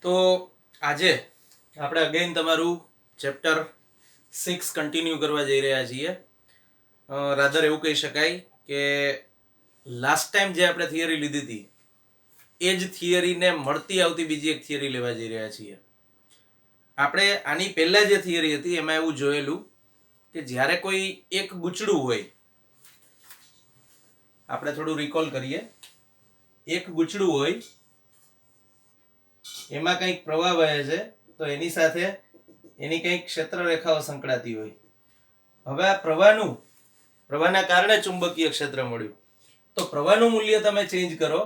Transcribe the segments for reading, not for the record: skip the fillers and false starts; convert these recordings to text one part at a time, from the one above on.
તો આજે આપણે અગેન તમારું ચેપ્ટર 6 કન્ટિન્યુ કરવા જઈ રહ્યા છીએ. રાધર એવું કહી શકાય કે લાસ્ટ ટાઈમ જે આપણે થિયરી લીધી હતી એ જ થિયરીને મળતી આવતી બીજી એક થિયરી લેવા જઈ રહ્યા છીએ. આપણે આની પહેલા જે થિયરી હતી એમાં એવું જોયેલું કે જ્યારે કોઈ એક ગૂંચળું હોય, આપણે થોડું રિકોલ કરીએ, એક ગૂંચળું હોય એમાં કંઈક પ્રવાહ વહે છે તો એની સાથે એની કંઈક ક્ષેત્ર રેખાઓ સંકળાતી હોય. હવે આ પ્રવાહના કારણે ચુંબકીય ક્ષેત્ર મળ્યું. તો પ્રવાહનું મૂલ્ય તમે ચેન્જ કરો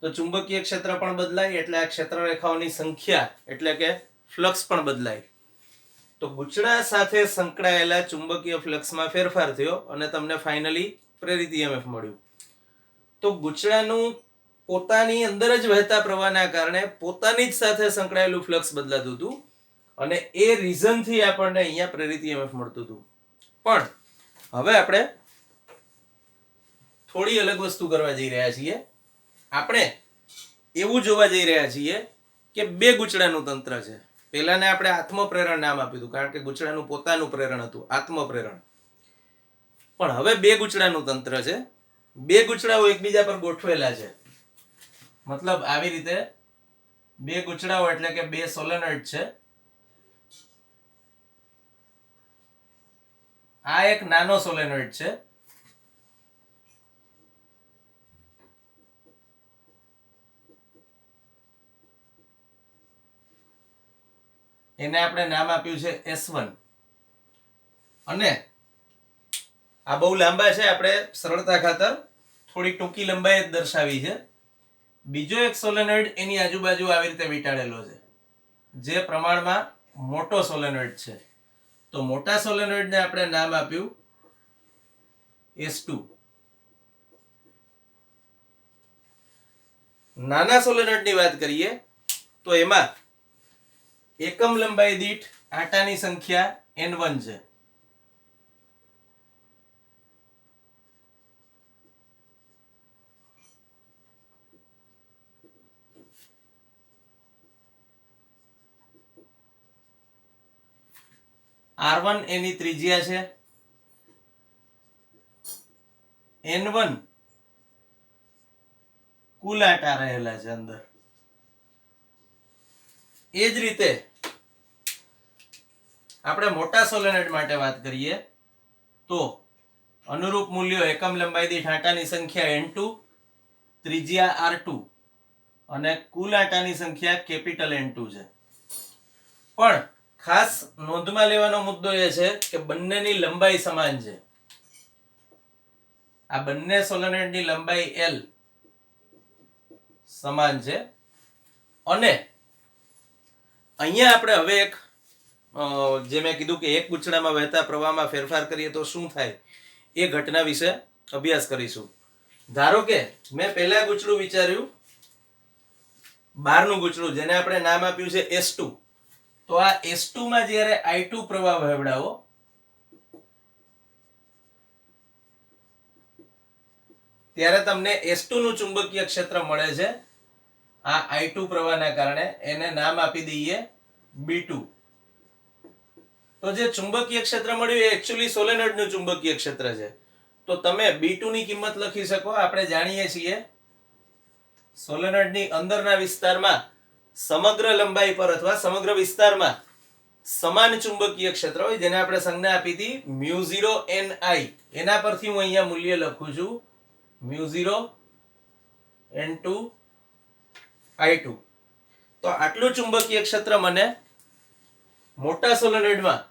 તો ચુંબકીય ક્ષેત્ર પણ બદલાય, એટલે આ ક્ષેત્ર રેખાઓની સંખ્યા એટલે કે ફ્લક્સ પણ બદલાય. તો ગૂંચળા સાથે સંકળાયેલા ચુંબકીય ફ્લક્સમાં ફેરફાર થયો અને તમને ફાઇનલી પ્રેરિત EMF મળ્યું. તો ગૂંચળાનું પોતાની અંદર જ વહેતા પ્રવાહના કારણે પોતાની જ સાથે સંકળાયેલું ફ્લક્સ બદલાતું હતું અને એ રીઝનથી આપણને અહીંયા પ્રેરિત EMF મળતું હતું. પણ હવે આપણે થોડી અલગ વસ્તુ કરવા જઈ રહ્યા છીએ. આપણે એવું જોવા જઈ રહ્યા છીએ કે બે ગૂંચળાનું તંત્ર છે. પહેલાને આપણે આત્મપ્રેરણ નામ આપ્યું હતું કારણ કે ગૂંચળાનું પોતાનું પ્રેરણ હતું, આત્મપ્રેરણ. પણ હવે બે ગૂંચળાનું તંત્ર છે. બે ગૂંચળાઓ એકબીજા પર ગોઠવેલા છે. મતલબ આવી રીતે બે ગૂંચળાઓ એટલે કે બે સોલેનોઇડ છે. આ એક નાનો સોલેનોઇડ છે. એને આપણે નામ આપ્યું છે S1. અને આ બહુ લાંબા છે, આપણે સરળતા ખાતર થોડી ટૂંકી લંબાઈ જ દર્શાવી છે. બીજો એક સોલેનોઇડ એની આજુબાજુ આવી રીતે વીંટાળેલો છે જે પ્રમાણમાં મોટો સોલેનોઇડ છે. તો મોટા સોલેનોઇડને આપણે નામ આપ્યું S2. નાના સોલેનોઇડની વાત કરીએ તો એમાં એકમ લંબાઈ દીઠ આંટાની સંખ્યા N1 છે. R1 એની ત્રિજ્યા છે. N1 કુલ આંટા રહેલા છે અંદર. એ જ રીતે આપણે મોટા સોલેનોઇડ માટે વાત કરીએ તો અનુરૂપ મૂલ્યો એકમ લંબાઈ દીઠ આંટાની સંખ્યા N2, ત્રિજ્યા R2 અને કુલ આંટાની સંખ્યા કેપિટલ N2 છે. પણ ખાસ નોંધમાં લેવાનો મુદ્દો એ છે કે બંનેની લંબાઈ સમાન છે. આ બંને સોલેનોઇડની લંબાઈ L સમાન છે. અને અહીંયા આપણે હવે એક જે મેં કીધું કે એક ગૂંચળામાં વહેતા પ્રવાહમાં ફેરફાર કરીએ તો શું થાય એ ઘટના વિશે અભ્યાસ કરીશું. ધારો કે મેં પહેલા ગૂંચળું વિચાર્યું, બહારનું ગૂંચળું જેને આપણે નામ આપ્યું છે S2. તો આ S2 માં જ્યારે I2 પ્રવાહ વહેવડાવો ત્યારે તમને S2 નું ચુંબકીય ક્ષેત્ર મળે છે આ I2 પ્રવાહના કારણે. એને નામ આપી દઈએ B2. તો જે ચુંબકીય ક્ષેત્ર મળ્યું એ એકચ્યુઅલી સોલેનોઇડનું ચુંબકીય ક્ષેત્ર છે. તો તમે B2 ની કિંમત લખી શકો. આપણે જાણીએ છીએ સોલેનોઇડની અંદરના વિસ્તારમાં સમગ્ર લંબાઈ પર અથવા સમગ્ર વિસ્તારમાં સમાન ચુંબકીય ક્ષેત્ર હોય જેને આપણે સંજ્ઞા આપી હતી μ0 Ni. એના પરથી હું અહીંયા મૂલ્ય લખું છું μ0 N2 I2. તો આટલું ચુંબકીય ક્ષેત્ર મને મોટા સોલેનોઇડમાં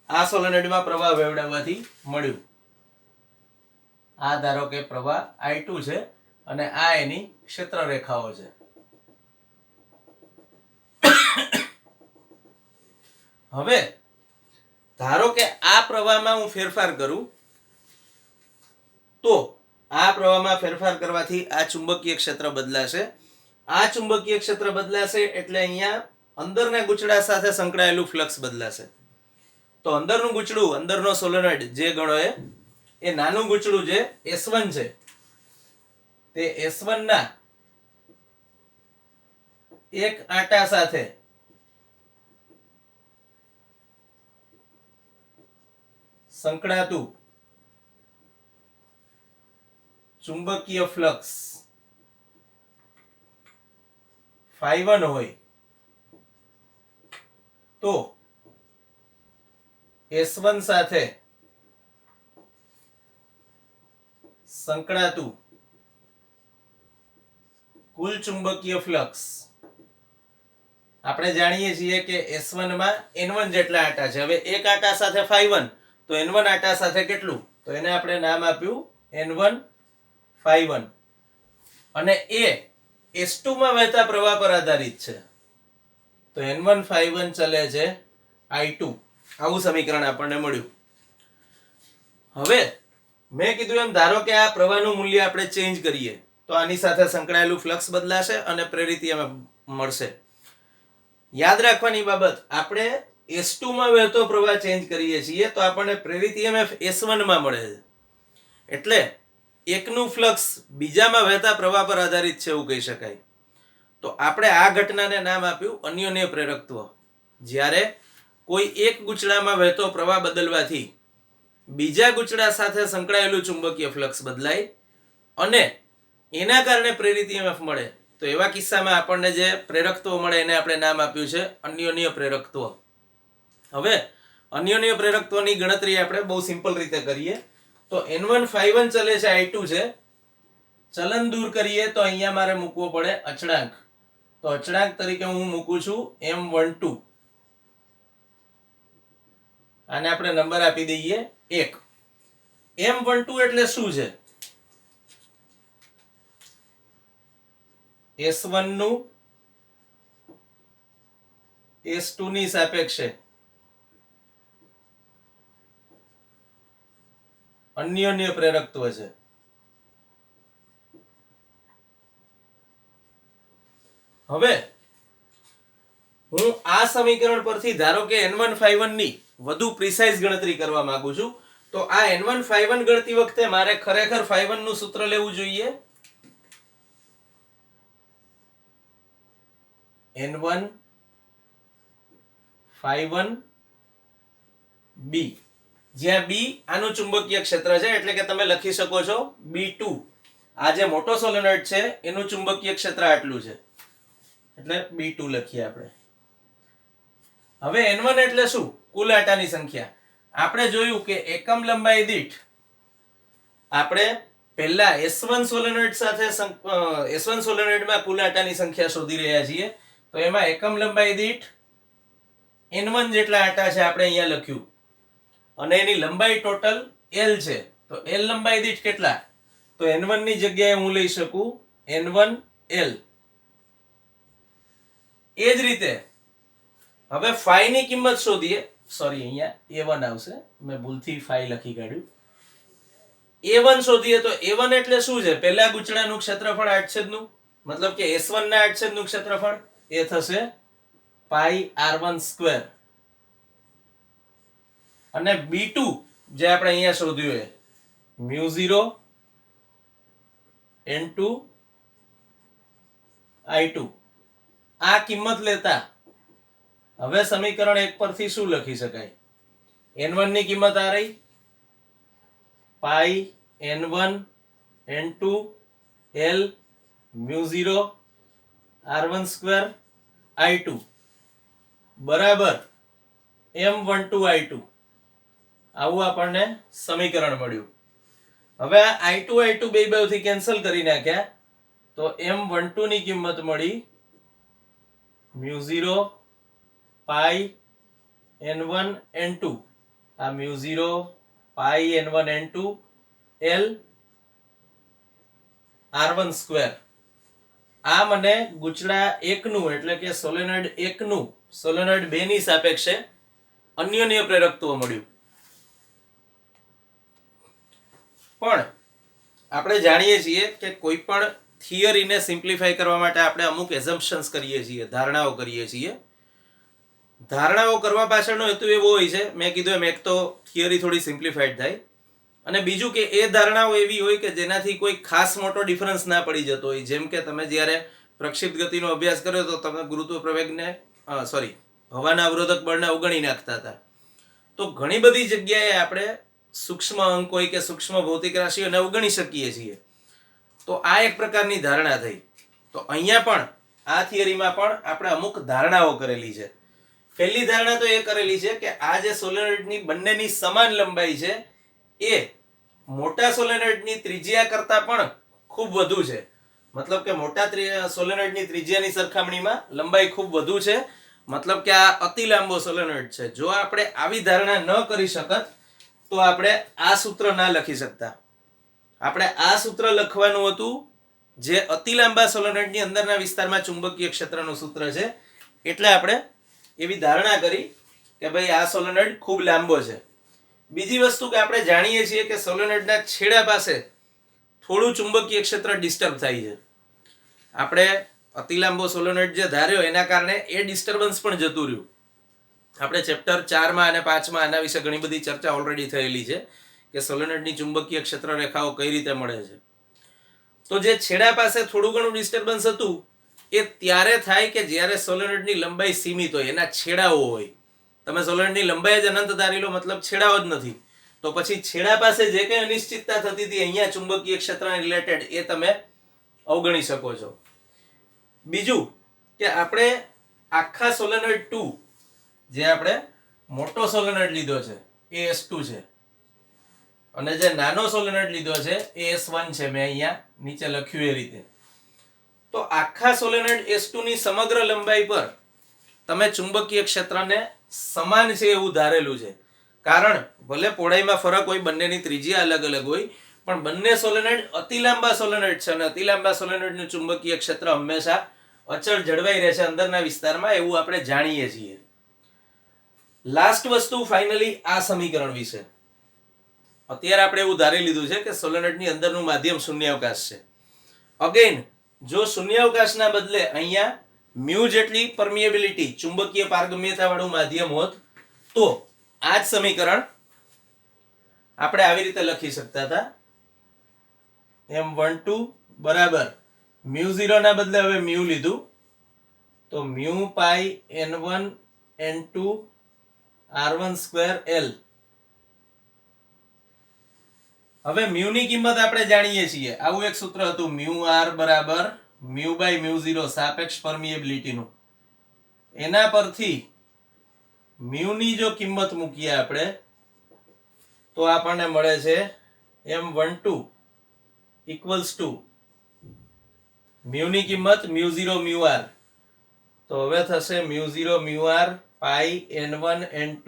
આ સોલેનોઇડમાં પ્રવાહ વહેવડાવવાથી મળ્યું. આ ધારો કે પ્રવાહ I2 છે અને આ એની ક્ષેત્ર રેખાઓ છે. હવે ધારો કે આ પ્રવાહમાં હું ફેરફાર કરું તો આ પ્રવાહમાં ફેરફાર કરવાથી આ ચુંબકીય ક્ષેત્ર બદલાશે. આ ચુંબકીય ક્ષેત્ર બદલાશે એટલે અહીંયા અંદરના ગૂંચળા સાથે સંકળાયેલું ફ્લક્સ બદલાશે. તો અંદરનું ગૂંચળું, અંદરનો સોલેનોઇડ જે ગણો એ નાનું ગૂંચળું જે S1 છે તે S1 ના એક આટા સાથે સંકળાતું ચુંબકીય ફ્લક્સ φ1 હોય તો S1 સાથે સંકળાતું કુલ ચુંબકીય ફ્લક્સ આપણે જાણીએ છીએ કે S1 માં N1 જેટલા આટા છે. હવે એક આટા સાથે φ1 તો N1 આટા સાથે કેટલું, તો એને આપણે નામ આપ્યું N1 φ1 અને એ S2 માં વહેતા પ્રવાહ પર આધારિત છે તો N1 φ1 ચલે છે I2. આવું સમીકરણ આપણને મળ્યું. હવે મેં કીધું એમ ધારો કે આ પ્રવાહનું મૂલ્ય આપણે ચેન્જ કરીએ તો આની સાથે સંકળાયેલું ફ્લક્સ બદલાશે અને પ્રેરિત EMF મળશે. યાદ રાખવાની બાબત, આપણે S2 માં વહેતો પ્રવાહ ચેન્જ કરીએ છીએ તો આપણને પ્રેરિત EMF S1 માં મળે છે. એટલે એકનું ફ્લક્સ બીજામાં વહેતા પ્રવાહ પર આધારિત છે એવું કહી શકાય. તો આપણે આ ઘટનાને નામ આપ્યું અન્યોન્ય પ્રેરકત્વ. જ્યારે કોઈ એક ગૂંચળામાં વહેતો પ્રવાહ બદલવાથી બીજા ગૂંચળા સાથે સંકળાયેલું ચુંબકીય ફ્લક્સ બદલાય અને એના કારણે પ્રેરિત EMF મળે તો એવા કિસ્સામાં આપણને જે પ્રેરકત્વ મળે એને આપણે નામ આપ્યું છે અન્યોન્ય પ્રેરકત્વ. હવે અન્યોન્ય પ્રેરકત્વની ગણતરી આપણે બહુ સિમ્પલ રીતે કરીએ તો N1 φ1 ચલે છે I2 છે. ચલન દૂર કરીએ તો અહીંયા મારે મૂકવો પડે અચળાંક. તો અચળાંક તરીકે હું મૂકું છું M12. આને આપણે નંબર આપી દઈએ 1. M12 એટલે શું છે? S1 નું S2 ની સાપેક્ષે અન્યોન્ય પ્રેરકત્વ છે. હવે હું આ સમીકરણ પરથી ધારો કે N1 φ1 ની વધુ પ્રિસાઇઝ ગણતરી કરવા માંગુ છું તો આ N1 φ1 ગણતી વખતે મારે ખરેખર φ1 નું સૂત્ર લેવું જોઈએ. N1 φ1 B, જ્યાં B આનું ચુંબકીય ક્ષેત્ર છે એટલે કે તમે લખી શકો છો B2. આ જે મોટો સોલેનોઇડ છે એનું ચુંબકીય ક્ષેત્ર આટલું છે એટલે B2 લખીએ આપણે. હવે N1 એટલે શું? કુલ આટાની સંખ્યા. આપણે જોયું કે એકમ લંબાઈ દીઠ આપણે પહેલા S1 સોલેનોઇડ સાથે S1 સોલેનોઇડમાં કુલ આટાની સંખ્યા શોધી રહ્યા છીએ તો એમાં એકમ લંબાઈ દીઠ N1 જેટલા આટા છે આપણે અહીંયા લખ્યું અને એની લંબાઈ ટોટલ L છે તો L લંબાઈ દીઠ કેટલા, તો N1 ની જગ્યાએ હું લઈ શકું N1 L. એ જ રીતે હવે φ ની કિંમત શોધીએ. સોરી, અહીંયા A1 આવશે, મેં ભૂલથી φ લખી કાઢ્યું. A1 શોધીએ તો A1 એટલે શું છે? પહેલા ગૂંચળાનું ક્ષેત્રફળ આડછેદનું, મતલબ કે S1 ના આડછેદનું ક્ષેત્રફળ એ થશે πr1². અને B2 જે આપણે અહીંયા શોધ્યું એ μ0 N2 I2. આ કિંમત લેતા હવે સમીકરણ 1 પરથી શું લખી શકાય? N1 ની કિંમત આ રહી πn1 N2 L μ0 r1² I2 બરાબર M12 I2. આવું આપણને સમીકરણ મળ્યું. હવે આ I2 બે બાજુથી કેન્સલ કરી નાખ્યા તો M12 ની કિંમત મળી μ0 πn1 N2. આ μ0 πn1 N2 L r1². આ મને ગૂંચળા 1 નું એટલે કે સોલેનોઇડ 1 નું સોલેનોઇડ 2 ની સાપેક્ષે અન્યોન્ય પ્રેરકત્વ મળ્યું. પણ આપણે જાણીએ છીએ કે કોઈ પણ થિયરીને સિમ્પ્લિફાય કરવા માટે આપણે અમુક એઝમ્પશન્સ કરીએ છીએ, ધારણાઓ કરીએ છીએ. ધારણાઓ કરવા પાછળનો હેતુ એવો હોય છે, મેં કીધું એમ, એક તો થિયરી થોડી સિમ્પ્લિફાઈડ થાય અને બીજું કે એ ધારણાઓ એવી હોય કે જેનાથી કોઈ ખાસ મોટો ડિફરન્સ ના પડી જતો હોય. જેમ કે તમે જ્યારે પ્રક્ષિપ્ત ગતિનો અભ્યાસ કર્યો તો તમે ગુરુત્વ પ્રવેગને હવાના અવરોધક બળને અવગણી નાખતા હતા. તો ઘણી બધી જગ્યાએ આપણે સૂક્ષ્મ અંક હોય કે સૂક્ષ્મ ભૌતિક રાશિઓને અવગણી શકીએ છીએ. તો આ એક પ્રકારની ધારણા થઈ. તો અહીંયા પણ આ થિયરીમાં પણ આપણે અમુક ધારણાઓ કરેલી છે. પહેલી ધારણા તો એ કરેલી છે કે આ જે સોલેનોઇડની બંનેની સમાન લંબાઈ છે એ મોટા સોલેનોઇડની ત્રિજ્યા કરતાં પણ ખૂબ વધુ છે. મતલબ કે મોટા સોલેનોઇડની ત્રિજ્યાની સરખામણીમાં લંબાઈ ખૂબ વધુ છે. મતલબ કે આ અતિ લાંબો સોલેનોઇડ છે. જો આપણે આવી ધારણા ન કરી શકત તો આપણે આ સૂત્ર ના લખી શકતા. આપણે આ સૂત્ર લખવાનું હતું જે અતિ લાંબા સોલેનોઇડની અંદરના વિસ્તારમાં ચુંબકીય ક્ષેત્રનું સૂત્ર છે. એટલે આપણે એવી ધારણા કરી કે ભાઈ આ સોલેનોઇડ ખૂબ લાંબો છે. બીજી વસ્તુ કે આપણે જાણીએ છીએ કે સોલેનોઇડના છેડા પાસે થોડું ચુંબકીય ક્ષેત્ર ડિસ્ટર્બ થાય છે. આપણે અતિ લાંબો સોલેનોઇડ જે ધાર્યો એના કારણે એ ડિસ્ટર્બન્સ પણ જતું રહ્યું. આપણે ચેપ્ટર 4 અને 5 આના વિશે ઘણી બધી ચર્ચા ઓલરેડી થયેલી છે કે સોલેનોઇડની ચુંબકીય ક્ષેત્ર રેખાઓ કઈ રીતે મળે છે. તો જે છેડા પાસે થોડું ઘણું ડિસ્ટર્બન્સ હતું એ ત્યારે થાય કે જ્યારે સોલેનોઇડની લંબાઈ સીમિત હોય, એના છેડાઓ હોય. તમે સોલેનોઇડની લંબાઈ જ અનંત ધારી લો, મતલબ છેડાઓ જ નથી. તો પછી છેડા પાસે જે કંઈ અનિશ્ચિતતા થતી હતી અહીંયા ચુંબકીય ક્ષેત્રને રિલેટેડ એ તમે અવગણી શકો છો. બીજું કે આપણે આખા સોલેનોઇડ 2 જે આપણે મોટો સોલેનોઇડ લીધો છે એ S2 છે અને જે નાનો સોલેનોઇડ લીધો છે એ S1 છે. મેં અહીંયા નીચે લખ્યું એ રીતે. તો આખા સોલેનોઇડ S2 ની સમગ્ર લંબાઈ પર તમે ચુંબકીય ક્ષેત્રને સમાન છે એવું ધારેલું છે. કારણ ભલે પહોળાઈમાં ફરક હોય, બંનેની ત્રિજ્યા અલગ અલગ હોય, પણ બંને સોલેનોઇડ અતિ લાંબા સોલેનોઇડ છે અને અતિ લાંબા સોલેનોઇડનું ચુંબકીય ક્ષેત્ર હંમેશા અચળ જળવાઈ રહે છે અંદરના વિસ્તારમાં, એવું આપણે જાણીએ છીએ. લાસ્ટ વસ્તુ ફાઇનલી આ સમીકરણ વિશે. અત્યારે આપણે એવું ધારી લીધું છે કે સોલેનોઇડની અંદરનું માધ્યમ શૂન્યાવકાશ છે. અગેન જો શૂન્યાવકાશના બદલે અહીંયા મ્યુ જેટલી પરમિએબિલિટી ચુંબકીય પારગમ્યતા વાળું માધ્યમ હોત તો આ જ સમીકરણ આપણે આવી રીતે લખી શકતા હતા. M12 બરાબર μ0 ના બદલે હવે મ્યુ લીધું તો મ્યુ પાઈ n1 n2 r1 square l. હવે મ્યુ ની કિંમત આપણે જાણીએ છીએ. આવું એક સૂત્ર હતું મ્યુ r બરાબર મ્યુ બાય μ0 સાપેક્ષ પરમિએબિલિટી નું. એના પરથી મ્યુ ની જો કિંમત મૂકીએ આપણે તો આપણને મળે છે M12 ઇક્વલ્સ ટુ મ્યુ ની કિંમત μ0 μr. તો હવે થશે μ0 μr પાઈ n1 n2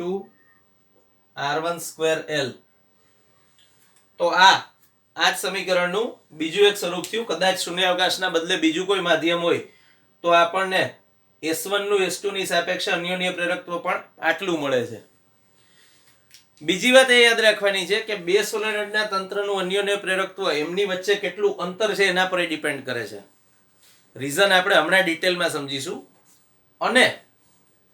r1 square l. તો આ જ સમીકરણનું બીજું એક સ્વરૂપ થયું. કદાચ શૂન્યાવકાશના બદલે બીજું કોઈ માધ્યમ હોય તો આપણને S1 નું S2 ની સાપેક્ષે અન્યોન્ય પ્રેરકત્વ પણ આટલું મળે છે. બીજી વાત એ યાદ રાખવાની છે કે બે સોલેનોઇડના તંત્રનું અન્યોન્ય પ્રેરકત્વ એમની વચ્ચે કેટલું અંતર છે એના પર ડિપેન્ડ કરે છે. રીઝન આપણે હમણાં ડિટેલમાં સમજીશું. અને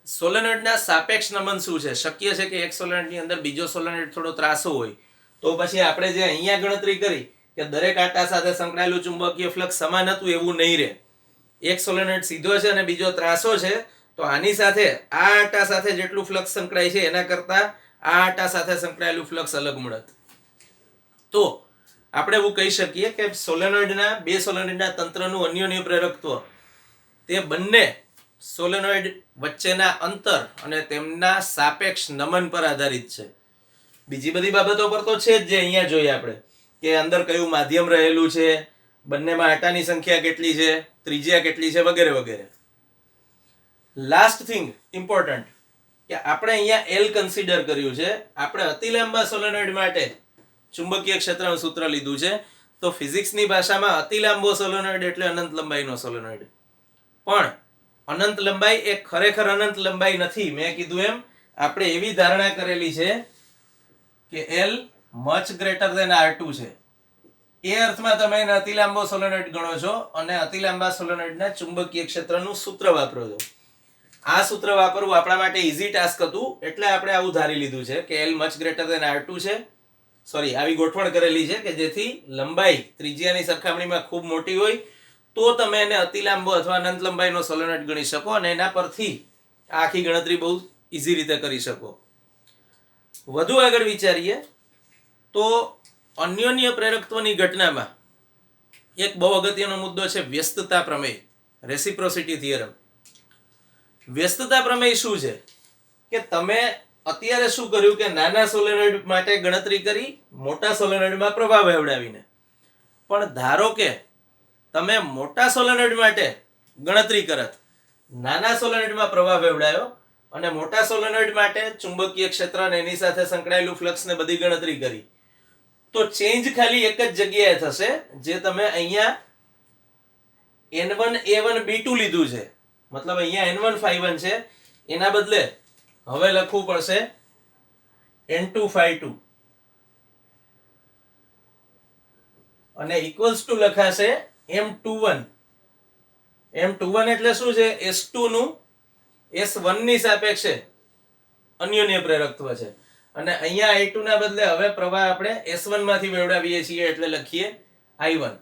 સોલેનોઇડના સાપેક્ષ નમન શું છે. શક્ય છે કે એક સોલેનોઇડની અંદર બીજો સોલેનોઇડ થોડો ત્રાસો હોય તો પછી આપણે જે અહીંયા ગણતરી કરી કે દરેક આટા સાથે સંકળાયેલું ચુંબકીય ફ્લક્સ સમાન હતું એવું નહીં રહે. એક સોલેનોઇડ સીધો છે અને બીજો ત્રાસો છે તો આની સાથે આ આટા સાથે જેટલું ફ્લક્સ સંકળાય છે એના કરતા આ આટા સાથે સંકળાયેલું ફ્લક્સ અલગ મળત. તો આપણે એવું કહી શકીએ કે સોલેનોઇડના બે સોલેનોઇડના તંત્રનું અન્યોન્ય પ્રેરકત્વ તે બંને સોલેનોઇડ વચ્ચેના અંતર અને તેમના સાપેક્ષ નમન પર આધારિત છે. બીજી બધી બાબતો પર તો છે જ જે અહીંયા જોઈએ આપણે કે અંદર કયું માધ્યમ રહેલું છે, બંનેમાં આટાની સંખ્યા કેટલી છે, ત્રિજ્યા કેટલી છે વગેરે વગેરે. લાસ્ટ થિંગ ઇમ્પોર્ટન્ટ કે આપણે અહીંયા L કન્સિડર કર્યું છે. આપણે અતિ લાંબા સોલેનોઇડ માટે ચુંબકીય ક્ષેત્રનું સૂત્ર લીધું છે. તો ફિઝિક્સની ભાષામાં અતિ લાંબો સોલેનોઇડ એટલે અનંત લંબાઈનો સોલેનોઇડ. પણ અનંત લંબાઈ એ ખરેખર અનંત લંબાઈ નથી. મેં કીધું એમ આપણે એવી ધારણા કરેલી છે કે L much greater than R2 છે. એ અર્થમાં તમે એને અતિ લાંબો સોલેનોઇડ ગણો છો અને અતિ લાંબા સોલેનોઇડના ચુંબકીય ક્ષેત્રનું સૂત્ર વાપરો છો. આ સૂત્ર વાપરવું આપણા માટે ઈઝી ટાસ્ક હતું એટલે આપણે આવું ધારી લીધું છે કે L much greater than R2 છે. આવી ગોઠવણ કરેલી છે કે જેથી લંબાઈ ત્રિજ્યાની સરખામણીમાં ખૂબ મોટી હોય તો તમે એને અતિલાંબો અથવા અનંત લંબાઈનો સોલેનોઇડ ગણી શકો અને એના પરથી આખી ગણતરી બહુ ઇઝી રીતે કરી શકો. વધુ આગળ વિચારીએ તો અન્યોન્ય પ્રેરકત્વની ઘટનામાં એક બહુ અગત્યનો મુદ્દો છે વ્યસ્તતા પ્રમેય, રેસિપ્રોસિટી થિયરમ. વ્યસ્તતા પ્રમેય શું છે કે તમે અત્યારે શું કર્યું કે નાના સોલેનોઇડ માટે ગણતરી કરી મોટા સોલેનોઇડમાં પ્રવાહ વહેવડાવીને, પણ ધારો કે તમે મોટા સોલેનોઇડ માટે ગણતરી કરત, નાના સોલેનોઇડમાં પ્રવાહ વહેવડાયો અને મોટા સોલેનોઇડ માટે ચુંબકીય ક્ષેત્ર અને એની સાથે સંકળાયેલું ફ્લક્સ ને બધી ગણતરી કરી, તો ચેન્જ ખાલી એક જ જગ્યાએ થશે. જે તમે અહીંયા N1A1B2 લીધું છે, મતલબ અહીંયા N1 છે, એના બદલે હવે લખવું પડશે N2 અને ઇક્વલ્સ ટુ લખાશે M21. M21 એટલે શું છે? S2 નું S1 ની સાપેક્ષે અન્યોન્ય પ્રેરકત્વ છે અને અહીંયા I2 ના બદલે હવે પ્રવાહ આપણે S1 માંથી મેળવીએ છીએ એટલે લખીએ I1.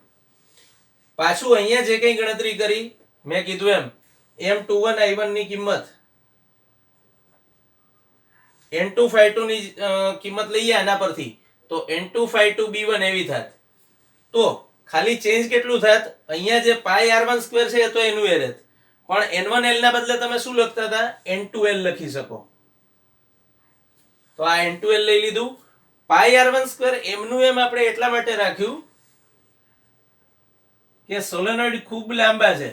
પાછું અહીંયા જે કંઈ ગણતરી કરી મેં કીધું એમ M21 I1 ની કિંમત N2 ની કિંમત લઈએ આના પરથી તો N2 B1 એવી થાત. તો ખાલી ચેન્જ કેટલું થાત? અહીંયા જે પાઈ r1 સ્ક્વેર છે એ તો એનું એ રહેત, પણ N1L ના બદલે તમે શું લખતા હતા? N2L લખી શકો. તો આ N2L લઈ લીધું. પાઈ r1 સ્ક્વેર એમનું એમ આપણે એટલા માટે રાખ્યું કે સોલેનોઇડ ખૂબ લાંબા છે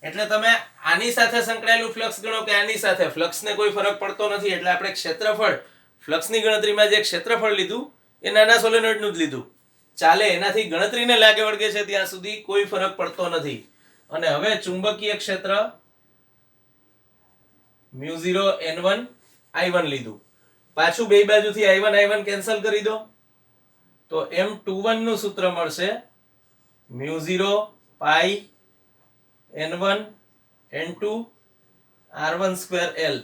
એટલે તમે આની સાથે સંકળાયેલું ફ્લક્સ ગણો કે આની સાથે, ફ્લક્સને કોઈ ફરક પડતો નથી એટલે આપણે ક્ષેત્રફળ, ફ્લક્સની ગણતરીમાં જે ક્ષેત્રફળ લીધું એ નાના સોલેનોઇડનું જ લીધું, ચાલે. એનાથી ગણતરીને લાગે વળગે છે ત્યાં સુધી કોઈ ફરક પડતો નથી. અને હવે ચુંબકીય ક્ષેત્ર μ0 N1 I1 લીધું. પાછું બે બાજુથી I1 કેન્સલ કરી દો તો M21 નું સૂત્ર મળશે μ0 પાઈ N1 N2 R1 square L.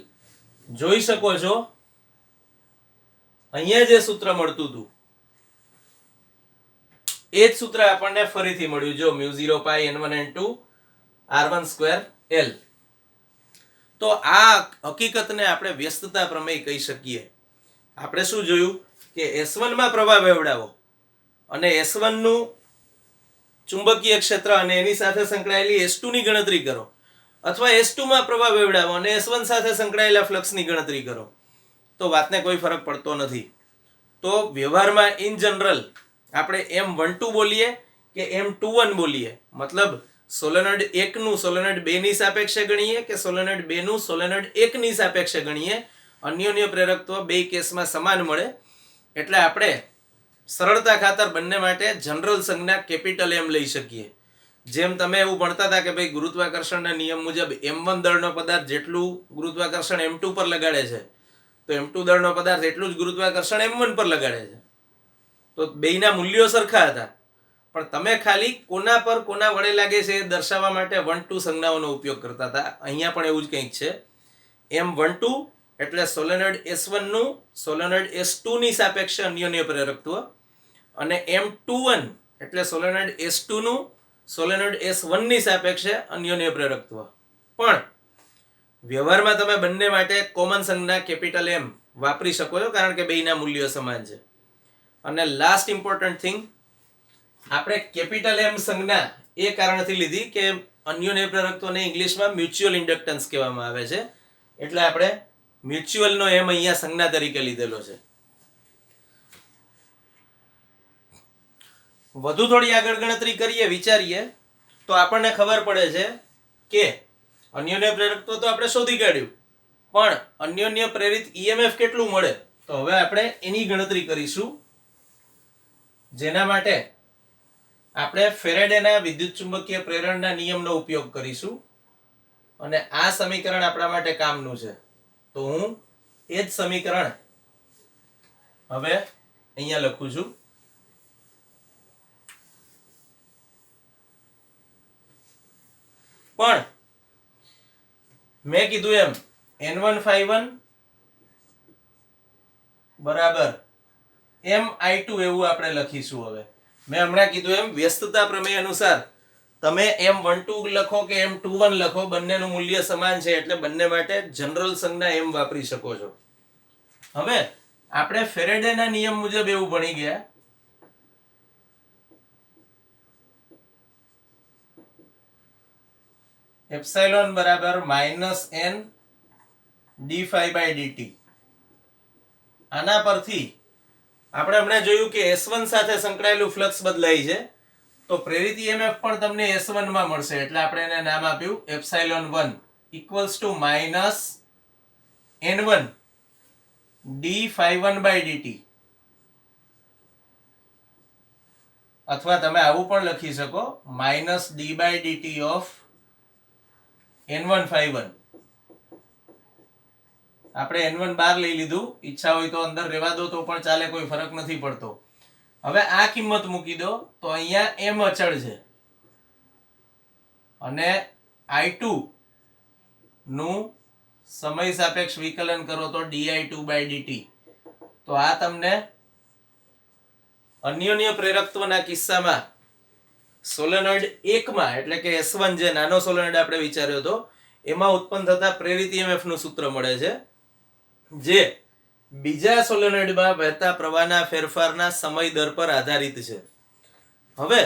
જોઈ શકો છો અહીંયા જે સૂત્ર મળતું હતું એ જ સૂત્ર આપણને ફરીથી મળ્યું. જો μ0 પાઈ N1 N2 R1 square L. તો આ હકીકતને આપણે વ્યસ્તતા પ્રમેય કહી શકીએ. આપણે શું જોયું કે S1 માં પ્રવાહ વહેવડાવો અને S1 નું ચુંબકીય ક્ષેત્ર અને એની સાથે સંકળાયેલી S2 ની ગણતરી કરો, અથવા S2 માં પ્રવાહ વહેવડાવો અને S1 સાથે સંકળાયેલા ફ્લક્સની ગણતરી કરો, તો વાતને કોઈ ફરક પડતો નથી. તો વ્યવહારમાં ઇન જનરલ આપણે M12 બોલીએ કે M21 બોલીએ, મતલબ સોલેનોઇડ 1 નું સોલેનોઇડ 2 ની સાપેક્ષે ગણીએ કે સોલેનોઇડ 2 નું સોલેનોઇડ 1 ની સાપેક્ષે ગણીએ, અન્યોન્ય પ્રેરકત્વ બે કેસમાં સમાન મળે. એટલે આપણે સરળતા ખાતર બંને માટે જનરલ સંજ્ઞા કેપિટલ M લઈ શકીએ. જેમ તમે એવું ભણતા હતા કે ભાઈ ગુરુત્વાકર્ષણના નિયમ મુજબ M1 દળનો પદાર્થ જેટલું ગુરુત્વાકર્ષણ M2 પર લગાડે છે તો M2 દળનો પદાર્થ એટલું જ ગુરુત્વાકર્ષણ M1 પર લગાડે છે. તો બેયના મૂલ્યો સરખા હતા, પણ તમે ખાલી કોના પર કોના વડે લાગે છે એ દર્શાવવા માટે 1-2 સંજ્ઞાઓનો ઉપયોગ કરતા હતા. અહીંયા પણ એવું જ કંઈક છે. M12 એટલે સોલેનોઇડ S1 નું સોલેનોઇડ S2 ની સાપેક્ષે અન્યોન્ય પ્રેરકત્વ અને M21 એટલે સોલેનોઇડ S2 નું સોલેનોઇડ S1 ની સાપેક્ષે અન્યોન્ય પ્રેરકત્વ. પણ વ્યવહારમાં તમે બંને માટે કોમન સંજ્ઞા કેપિટલ M વાપરી શકો છો કારણ કે બેયના મૂલ્યો સમાન છે. અને લાસ્ટ ઇમ્પોર્ટન્ટ થિંગ, આપણે કેપિટલ M સંજ્ઞા એ કારણથી લીધી કે અન્યોન્ય પ્રેરકત્વને ઇંગ્લિશમાં મ્યુચ્યુઅલ ઇન્ડક્ટન્સ કહેવામાં આવે છે, એટલે આપણે મ્યુચ્યુઅલનો M અહીંયા સંજ્ઞા તરીકે લીધેલો છે. વધુ થોડી આગળ ગણતરી કરીએ, વિચારીએ તો આપણને ખબર પડે છે કે અન્યોન્ય પ્રેરકત્વ તો આપણે શોધી કાઢ્યું, પણ અન્યોન્ય પ્રેરિત EMF કેટલું મળે તો હવે આપણે એની ગણતરી કરીશું. જેના માટે આપણે ફેરેડેના વિદ્યુત ચુંબકીય પ્રેરણના નિયમનો ઉપયોગ કરીશું અને આ સમીકરણ આપણા માટે કામનું છે. તો હું એ જ સમીકરણ હવે અહીંયા લખું છું. પણ મેં કીધું એમ N1 બરાબર MI2 એવું આપણે લખીશું. હવે મેં હમણાં કીધું એમ વ્યસ્તતા પ્રમેય અનુસાર તમે M12 લખો કે M21 લખો, બંનેનું મૂલ્ય સમાન છે એટલે બંને માટે જનરલ સંજ્ઞા M વાપરી શકો છો. હવે આપણે ફેરેડેના નિયમ મુજબ એવું ભણી ગયા એપ્સાઇલોન બરાબર -n d∅dt. આના પરથી આપણે હમણાં જોયું કે S1 સાથે સંકળાયેલું ફ્લક્સ બદલાય છે, તો પ્રેરિત EMF પણ તમને S1 માં મળશે એટલે આપણે એને નામ આપ્યું ε1 ઇક્વલ્સ ટુ -n1 d∅1/dt. અથવા તમે આવું પણ લખી શકો -d/dt ઓફ n1 ∅1. આપણે n1 બહાર લઈ લીધું, ઈચ્છા હોય તો અંદર રહેવા દો તો પણ ચાલે, કોઈ ફરક નથી પડતો. હવે આ કિંમત મૂકી દો તો અહીંયા m અચળ છે અને I2 નું સમય સાપેક્ષ વિકલન કરો તો di2/dt. તો આ તમને અન્યોન્ય પ્રેરકત્વના કિસ્સામાં સોલેનોઇડ 1 માં એટલે કે S1 જે નાનો સોલેનોઇડ આપણે વિચાર્યો હતો એમાં ઉત્પન્ન થતા પ્રેરિત EMF નું સૂત્ર મળે છે, જે બીજા સોલેનોઇડમાં વહેતા પ્રવાહના ફેરફારના સમય દર પર આધારિત છે. હવે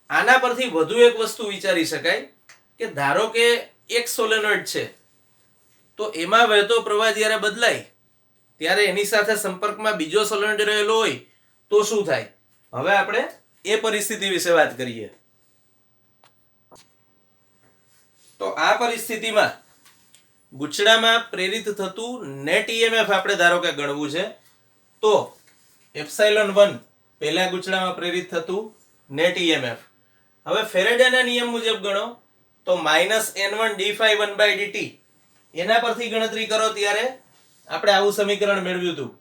આના પરથી વધુ એક વસ્તુ વિચારી શકાય કે ધારો કે એક સોલેનોઇડ છે તો એમાં વહેતો પ્રવાહ જ્યારે બદલાય ત્યારે એની સાથે સંપર્કમાં બીજો સોલેનોઇડ રહેલો હોય તો શું થાય. હવે આપણે એ પરિસ્થિતિ વિશે વાત કરીએ. તો આ પરિસ્થિતિમાં ગૂંચળામાં પ્રેરિત થતું નેટ EMF આપણે ધારો કે ગણવું છે, તો ε1 પહેલા ગૂંચળામાં પ્રેરિત થતું નેટ EMF. હવે ફેરેડેના નિયમ મુજબ ગણો તો -n1 d∅1/dt. એના પરથી ગણતરી કરો ત્યારે આપણે આવું સમીકરણ મેળવ્યું હતું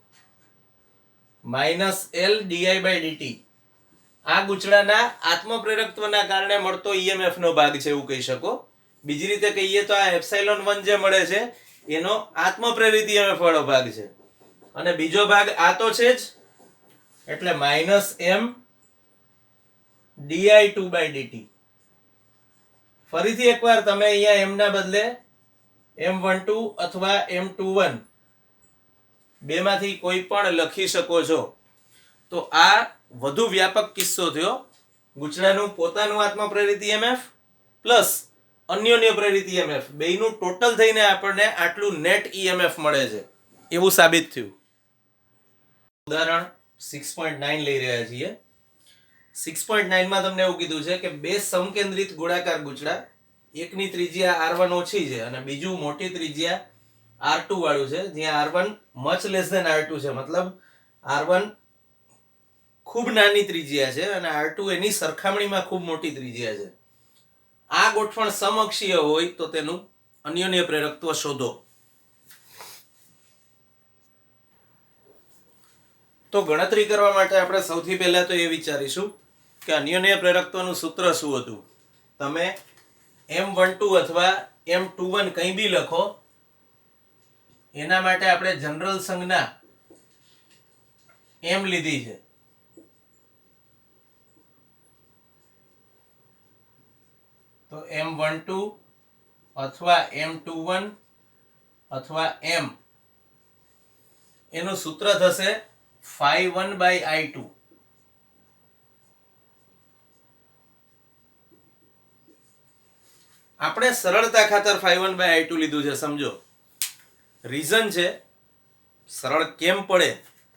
-L di/dt. આ ગૂંચળાના આત્મપ્રેરકત્વના કારણે મળતો EMF નો ભાગ છે એવું કહી શકો. બીજી રીતે કહીએ તો આ ε1 જે મળે છે એનો આત્મપ્રેરિત EMF વાળો ભાગ છે અને બીજો ભાગ આ તો છે જ એટલે -m di2/dt. ફરીથી એકવાર તમે અહીંયા m ના બદલે M12 અથવા M21 બેમાંથી કોઈ પણ લખી શકો છો. તો આ વધુ વ્યાપક કિસ્સો થયો ગૂંચળાનું પોતાનું આત્મપ્રેરિત EMF પ્લસ અન્યોન્ય પ્રેરિત EMF બેયનું ટોટલ થઈને આપણને આટલું નેટ EMF મળે છે એવું સાબિત થયું. ઉદાહરણ 6.9 લઈ રહ્યા છીએ. 6.9 માં તમને એવું કીધું છે કે બે સમકેન્દ્રિત ગોળાકાર ગૂંચળા, એકની ત્રિજ્યા R1 ઓછી છે અને બીજું મોટી ત્રિજ્યા R2 વાળું છે, જ્યાં R1 much less than R2 છે, મતલબ R1 ખૂબ નાની ત્રિજ્યા છે અને R2 એની સરખામણીમાં ખૂબ મોટી ત્રિજ્યા છે. આ ગોઠવણ સમઅક્ષીય હોય તો તેનું અન્યોન્ય પ્રેરકત્વ શોધો. તો ગણતરી કરવા માટે આપણે સૌથી પહેલા તો એ વિચારીશું કે અન્યોન્ય પ્રેરકત્વનું સૂત્ર શું હતું. તમે M12 અથવા M21 કંઈ બી લખો, એના માટે આપણે જનરલ સંજ્ઞા M લીધી છે. તો M12 અથવા M21 અથવા M એનું સૂત્ર થશે ∅1/I2. આપણે સરળતા ખાતર ∅1/I2 લીધું છે, સમજો. રીઝન છે, સરળ કેમ પડે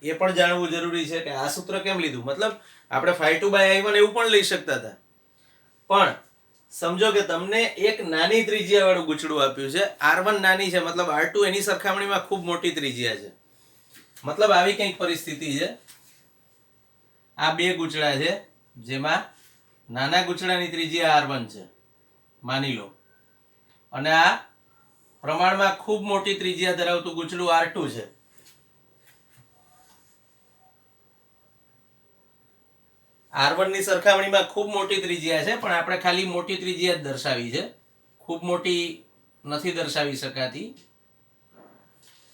એ પણ જાણવું જરૂરી છે કે આ સૂત્ર કેમ લીધું. મતલબ આપણે ∅2/I1 એવું પણ લઈ શકતા હતા, પણ સમજો કે તમને એક નાની ત્રિજ્યા વાળું ગૂંચળું આપ્યું છે, R1 નાની છે, મતલબ R2 એની સરખામણીમાં ખૂબ મોટી ત્રિજ્યા છે. મતલબ આવી કંઈક પરિસ્થિતિ છે. આ બે ગૂંચળા છે જેમાં નાના ગૂંચળાની ત્રિજ્યા R1 છે માની લો, અને આ પ્રમાણમાં ખૂબ મોટી ત્રિજ્યા ધરાવતું ગૂંચળું R2 છે. R1 ની સરખામણીમાં ખૂબ મોટી ત્રિજ્યા છે, પણ આપણે ખાલી મોટી ત્રિજ્યા જ દર્શાવી છે, ખૂબ મોટી નથી દર્શાવી શકાતી.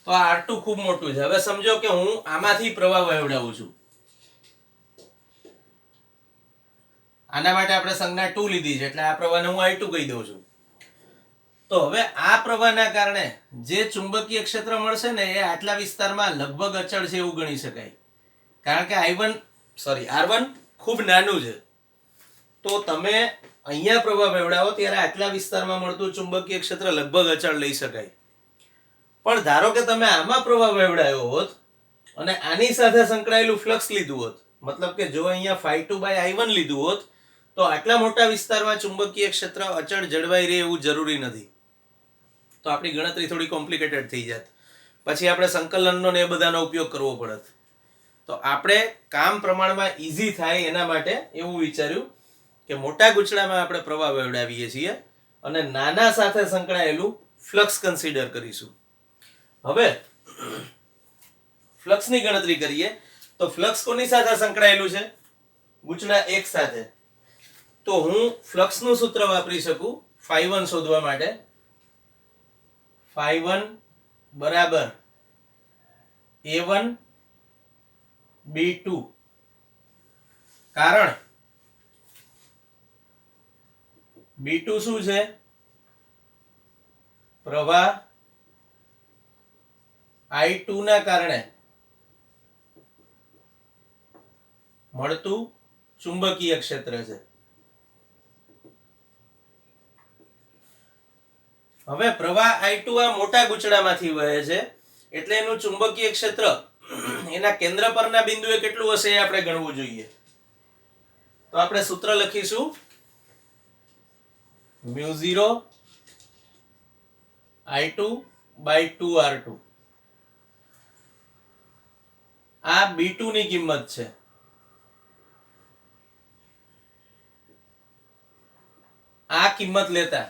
તો આ R2 ખૂબ મોટું છે. હવે સમજો કે હું આમાંથી પ્રવાહ વહેવડાવું છું, આના માટે આપણે સંજ્ઞા 2 લીધી છે, એટલે આ પ્રવાહને હું I2 કહી દઉં છું. તો હવે આ પ્રવાહના કારણે જે ચુંબકીય ક્ષેત્ર મળશે ને એ આટલા વિસ્તારમાં લગભગ અચળ છે એવું ગણી શકાય, કારણ કે R1 ખૂબ નાનું છે. તો તમે અહીંયા પ્રવાહ વહેવડાવો ત્યારે આટલા વિસ્તારમાં મળતું ચુંબકીય ક્ષેત્ર લગભગ અચળ લઈ શકાય. પણ ધારો કે તમે આમાં પ્રવાહ વહેવડાયો હોત અને આની સાથે સંકળાયેલું ફ્લક્સ લીધું હોત, મતલબ કે જો અહીંયા phi2/I1 લીધું હોત, તો આટલા મોટા વિસ્તારમાં ચુંબકીય ક્ષેત્ર અચળ જળવાઈ રહે એવું જરૂરી નથી. તો આપણી ગણતરી થોડી કોમ્પ્લિકેટેડ થઈ જાત, પછી આપણે સંકલનનો ને એ બધાનો ઉપયોગ કરવો પડત. તો આપણે કામ પ્રમાણમાં ઈઝી થાય એના માટે એવું વિચાર્યું કે મોટા ગૂંચળામાં આપણે પ્રવાહ વહેવડાવીએ છીએ અને નાના સાથે સંકળાયેલું ફ્લક્સ કન્સિડર કરીશું. હવે ફ્લક્સની ગણતરી કરીએ તો ફ્લક્સ કોની સાથે સંકળાયેલું છે? ગૂંચળા એક સાથે. તો હું ફ્લક્સનું સૂત્ર વાપરી શકું phi1 શોધવા માટે. phi1 બરાબર A1 B2. કારણ B2 શું છે? પ્રવાહ I2 ના કારણે મળતું ચુંબકીય ક્ષેત્ર છે. હવે પ્રવાહ I2 આ મોટા ગૂંચળામાંથી વહે છે, એટલે એનું ચુંબકીય ક્ષેત્ર એના કેન્દ્ર પરના બિંદુએ કેટલું હશે એ આપણે ગણવું જોઈએ. તો આપણે સૂત્ર લખીશું μ0 I2/2R2. આ B2 ની કિંમત છે. આ કિંમત લેતા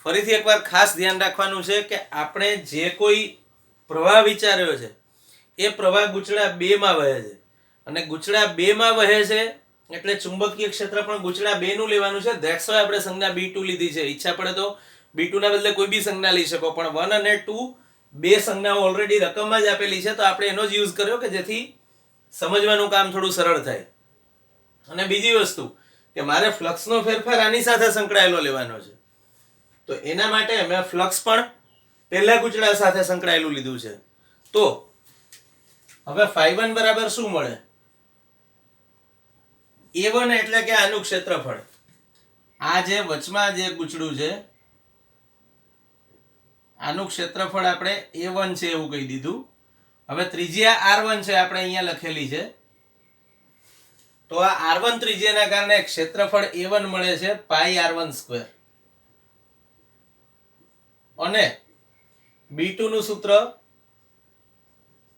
ફરીથી એકવાર ખાસ ધ્યાન રાખવાનું છે કે આપણે જે કોઈ પ્રવાહ વિચાર્યો છે એ પ્રવાહ ગૂંચળા 2 માં વહે છે, અને ગૂંચળા 2 માં વહે છે એટલે ચુંબકીય ક્ષેત્ર પણ ગૂંચળા 2 નું લેવાનું છે. ધેટ્સ વાય આપણે સંજ્ઞા B2 લીધી છે. ઈચ્છા પડે તો B2 ના બદલે કોઈ બી સંજ્ઞા લઈ શકો, પણ 1 અને 2 બે સંજ્ઞાઓ ઓલરેડી રકમમાં જ આપેલી છે, તો આપણે એનો જ યુઝ કર્યો કે જેથી સમજવાનું કામ થોડું સરળ થાય. અને બીજી વસ્તુ કે મારે ફ્લક્સનો ફેરફાર આની સાથે સંકળાયેલો લેવાનો છે, તો એના માટે મેં ફ્લક્સ પણ પહેલા ગૂંચળા સાથે સંકળાયેલું લીધું છે. તો હવે phi1 બરાબર શું મળે? A1 એટલે કે આનું ક્ષેત્રફળ. આ જે વચમાં જે ગૂંચળું છે આનું ક્ષેત્રફળ આપણે A1 છે એવું કહી દીધું. હવે ત્રિજ્યા R1 છે આપણે અહીંયા લખેલી છે, તો આ R1 ત્રિજ્યાના કારણે ક્ષેત્રફળ A1 મળે છે πr1². અને B2 નું સૂત્ર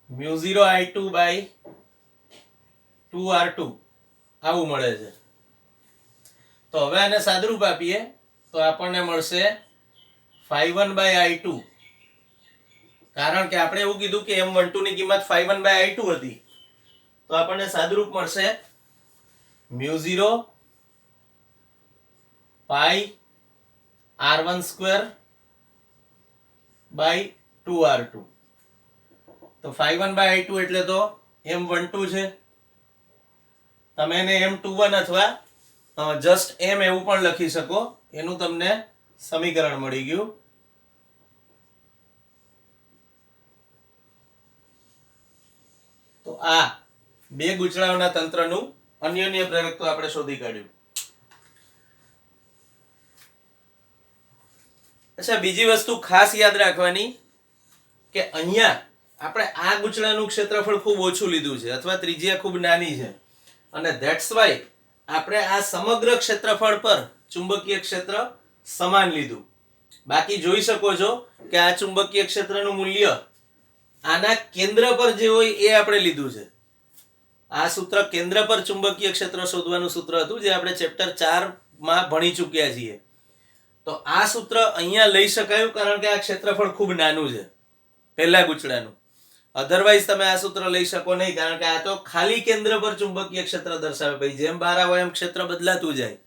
μ0 I2/2R2 આવું મળે છે. તો હવે આને સાદરૂપ આપીએ તો આપણને મળશે phi1/I2. કારણ કે આપણે એવું કીધું કે M12 ની કિંમત phi1/I2 હતી, તો આપણને સાદરૂપ મળશે μ0 πr1²/2R2. તો phi1/I2 એટલે તો M12 છે. તમે એને M21 અથવા જસ્ટ M એવું પણ લખી શકો, એનું તમને સમીકરણ મળી ગયું. તો આ બે ગૂંચળાઓના તંત્રનું અન્યોન્ય પ્રેરકત્વ આપણે શોધી કાઢ્યું. અચ્છા, બીજી વસ્તુ ખાસ યાદ રાખવાની કે અહીંયા આપણે આ ગૂંચળાનું ક્ષેત્રફળ ખૂબ ઓછું લીધું છે અથવા ત્રિજ્યા ખૂબ નાની છે, અને ધેટ્સ વાય આપણે આ સમગ્ર ક્ષેત્રફળ પર ચુંબકીય ક્ષેત્ર સમાન લીધું. બાકી જોઈ શકો છો કે આ ચુંબકીય ક્ષેત્રનું મૂલ્ય આના કેન્દ્ર પર જે હોય એ આપણે લીધું છે. આ સૂત્ર કેન્દ્ર પર ચુંબકીય ક્ષેત્ર શોધવાનું સૂત્ર હતું જે આપણે ચેપ્ટર 4 માં ભણી ચૂક્યા છીએ. તો આ સૂત્ર અહીંયા લઈ શકાયું કારણ કે આ ક્ષેત્રફળ ખૂબ નાનું છે પહેલા ગૂંચળાનું. અધરવાઇઝ તમે આ સૂત્ર લઈ શકો નહીં, કારણ કે આ તો ખાલી કેન્દ્ર પર ચુંબકીય ક્ષેત્ર દર્શાવે, પછી જેમ બહાર આવે એમ ક્ષેત્ર બદલાતું જાય.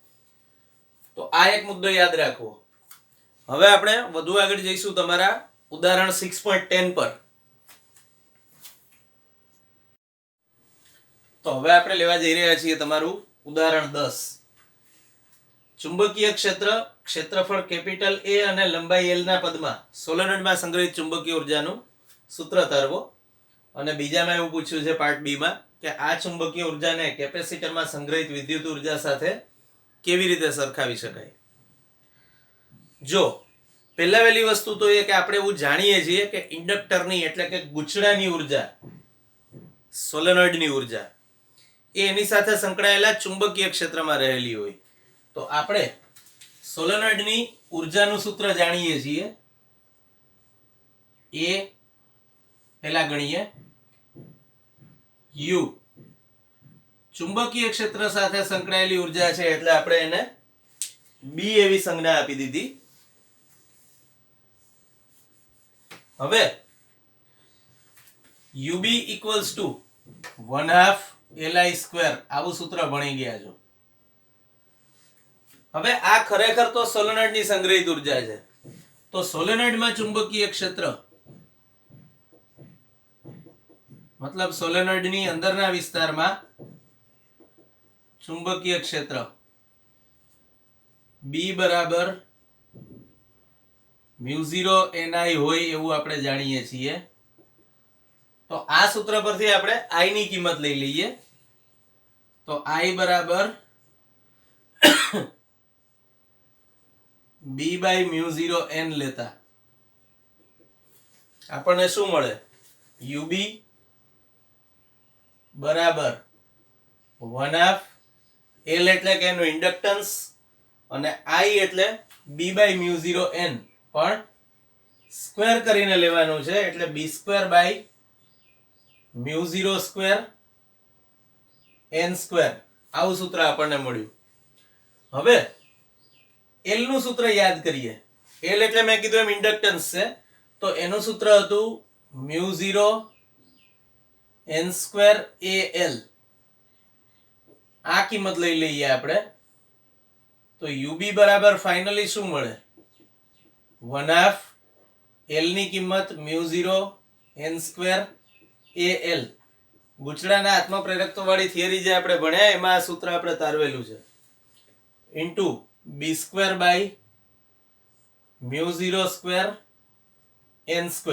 તો આ એક મુદ્દો યાદ રાખવો. હવે આપણે વધુ આગળ જઈશું તમારા ઉદાહરણ 6.10 પર. તો હવે આપણે લેવા જઈ રહ્યા છીએ તમારું ઉદાહરણ 10. ચુંબકીય ક્ષેત્રફળ કેપિટલ A અને લંબાઈ L ના પદમાં સોલેનોઇડમાં સંગ્રહિત ચુંબકીય ઉર્જાનું સૂત્ર તારવો. અને બીજામાં એવું પૂછ્યું છે પાર્ટ બી માં કે આ ચુંબકીય ઉર્જાને કેપેસિટરમાં સંગ્રહિત વિદ્યુત ઉર્જા સાથે કેવી રીતે સરખાવી શકાય. જો પહેલાવેલી વસ્તુ તો એ કે આપણે એવું જાણીએ છીએ કે ઇન્ડક્ટરની એટલે કે ગૂંચળાની ઉર્જા, સોલેનોઇડની ઉર્જા એ એની સાથે સંકળાયેલા ચુંબકીય ક્ષેત્રમાં રહેલી હોય. તો આપણે સોલેનોઇડની ઉર્જાનું સૂત્ર જાણીએ છીએ. એ પહેલા ગણીએ યુ, ચુંબકીય ક્ષેત્ર સાથે સંકળાયેલી ઉર્જા છે એટલે આપણે એને બી એવી સંજ્ઞા આપી દીધી. હવે UB equals to 1/2 LI square આવું સૂત્ર ભણી ગયા છો. હવે આ ખરેખર તો સોલેનોઇડની સંગ્રહિત ઉર્જા છે. તો સોલેનોઇડમાં ચુંબકીય ક્ષેત્ર મતલબ સોલેનોઇડની અંદરના વિસ્તારમાં ચુંબકીય ક્ષેત્ર B બરાબર μ0 NI હોય એવું આપણે જાણીએ છીએ. તો આ સૂત્ર પરથી આપણે I ની કિંમત લઈ લઈએ. તો I બરાબર B/μ0 n લેતા આપણને શું મળે? UB બરાબર 1/2 L એટલે કે એનું ઇન્ડક્ટન્સ અને I એટલે B/μ0 n પણ સ્ક્વેર કરીને લેવાનું છે એટલે B²/μ0² n² આવું સૂત્ર આપણને મળ્યું. હવે L નું સૂત્ર યાદ કરીએ. L એટલે મેં કીધું એમ ઇન્ડક્ટન્સ છે. તો એનું સૂત્ર હતું μ0 n² Al. આ કિંમત લઈ લઈએ આપણે. તો UB બરાબર ફાઇનલી શું મળે? 1/2 L ની કિંમત μ0 n² Al. ગૂંચળાના આત્મપ્રેરકત્વ વાળી થિયરી જે આપણે ભણ્યા એમાં આ સૂત્ર આપણે તારવેલું છે. Into B²/μ0² n².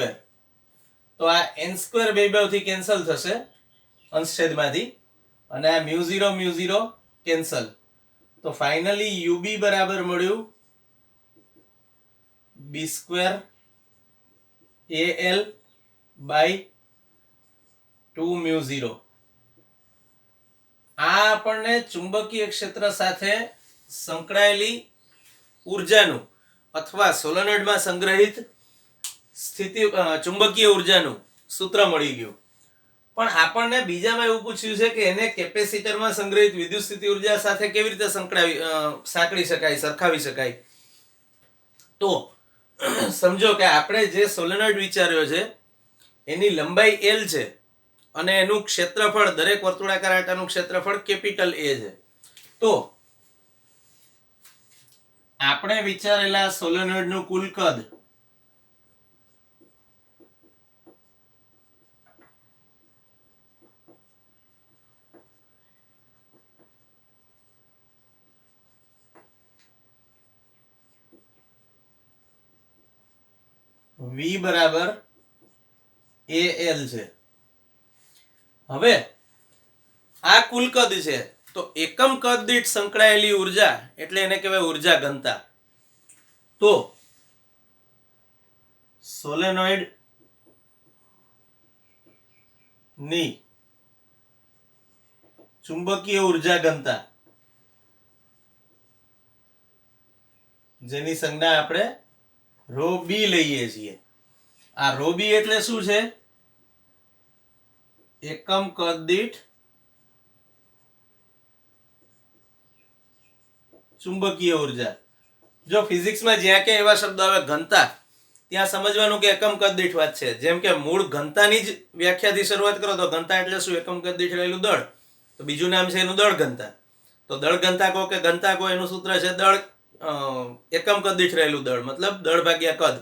તો આ n² બે બાજુથી કેન્સલ થશે અંશછેદમાંથી અને આ μ0 કેન્સલ. તો ફાઇનલી UB બરાબર મળ્યું B²Al/2μ0. આ આપણને ચુંબકીય ક્ષેત્ર સાથે સંકળાયેલી ઉર્જાનું અથવા સોલેનોઇડમાં સંગ્રહિત ચુંબકીય ઉર્જાનું સૂત્ર મળી ગયું. પણ આપણને બીજામાં એવું પૂછ્યું છે કે એને કેપેસિટરમાં સંગ્રહિત વિદ્યુત સ્થિતિ ઉર્જા સાથે કેવી રીતે સાંકળી શકાય, સરખાવી શકાય. તો સમજો કે આપણે જે સોલેનોઇડ વિચાર્યો છે એની લંબાઈ L છે અને એનું ક્ષેત્રફળ, દરેક વર્તુળાકાર આંટાનું ક્ષેત્રફળ કેપિટલ A છે. તો આપણે વિચારેલા સોલેનોઇડનું કુલ કદ V બરાબર AL છે. હવે આ કુલ કદ છે તો એકમ કદ દીઠ સંકળાયેલી ઉર્જા એટલે એને કહેવાય ઉર્જા ઘનતા. તો સોલેનોઇડ ની ચુંબકીય ઉર્જા ઘનતા જેની સંજ્ઞા આપણે ρB લઈએ છીએ. આ ρB એટલે શું છે? એકમ કદ દીઠ ચુંબકીય ઉર્જા. જો ફિઝિક્સમાં જ્યાં કે એવા શબ્દ આવે ઘનતા, ત્યાં સમજવાનું કે એકમ કદ દીઠ વાત છે. જેમ કે મૂળ ઘનતાની જ વ્યાખ્યાથી શરૂઆત કરો તો ઘનતા એટલે શું? એકમ કદ દીઠ રહેલું દળ. તો બીજું નામ છે એનું દળ ઘનતા. તો દળ ઘનતા કહો કે ઘનતા કહો, એનું સૂત્ર છે દળ એકમ કદ દીઠ રહેલું દળ, મતલબ દળ ભાગ્યા કદ.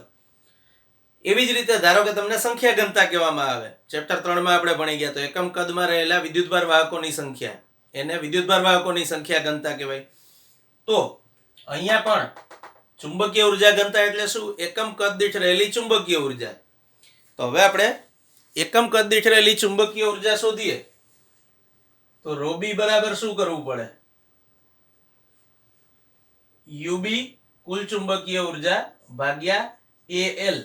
એવી જ રીતે ધારો કે તમને સંખ્યા ઘનતા કહેવામાં આવે, ચેપ્ટર 3 માં આપણે ભણી ગયા. તો એકમ કદમાં રહેલા વિદ્યુતભાર વાહકોની સંખ્યા, એને વિદ્યુતભાર વાહકોની સંખ્યા ઘનતા કહેવાય. તો અહીંયા પણ ચુંબકીય ઉર્જા ઘનતા એટલે શું? એકમ કદ દીઠ રહેલી ચુંબકીય ઉર્જા. તો હવે આપણે એકમ કદ દીઠ રહેલી ચુંબકીય ઉર્જા શોધીએ તો ρb બરાબર શું કરવું પડે? UB કુલ ચુંબકીય ઉર્જા ભાગ્યા AL.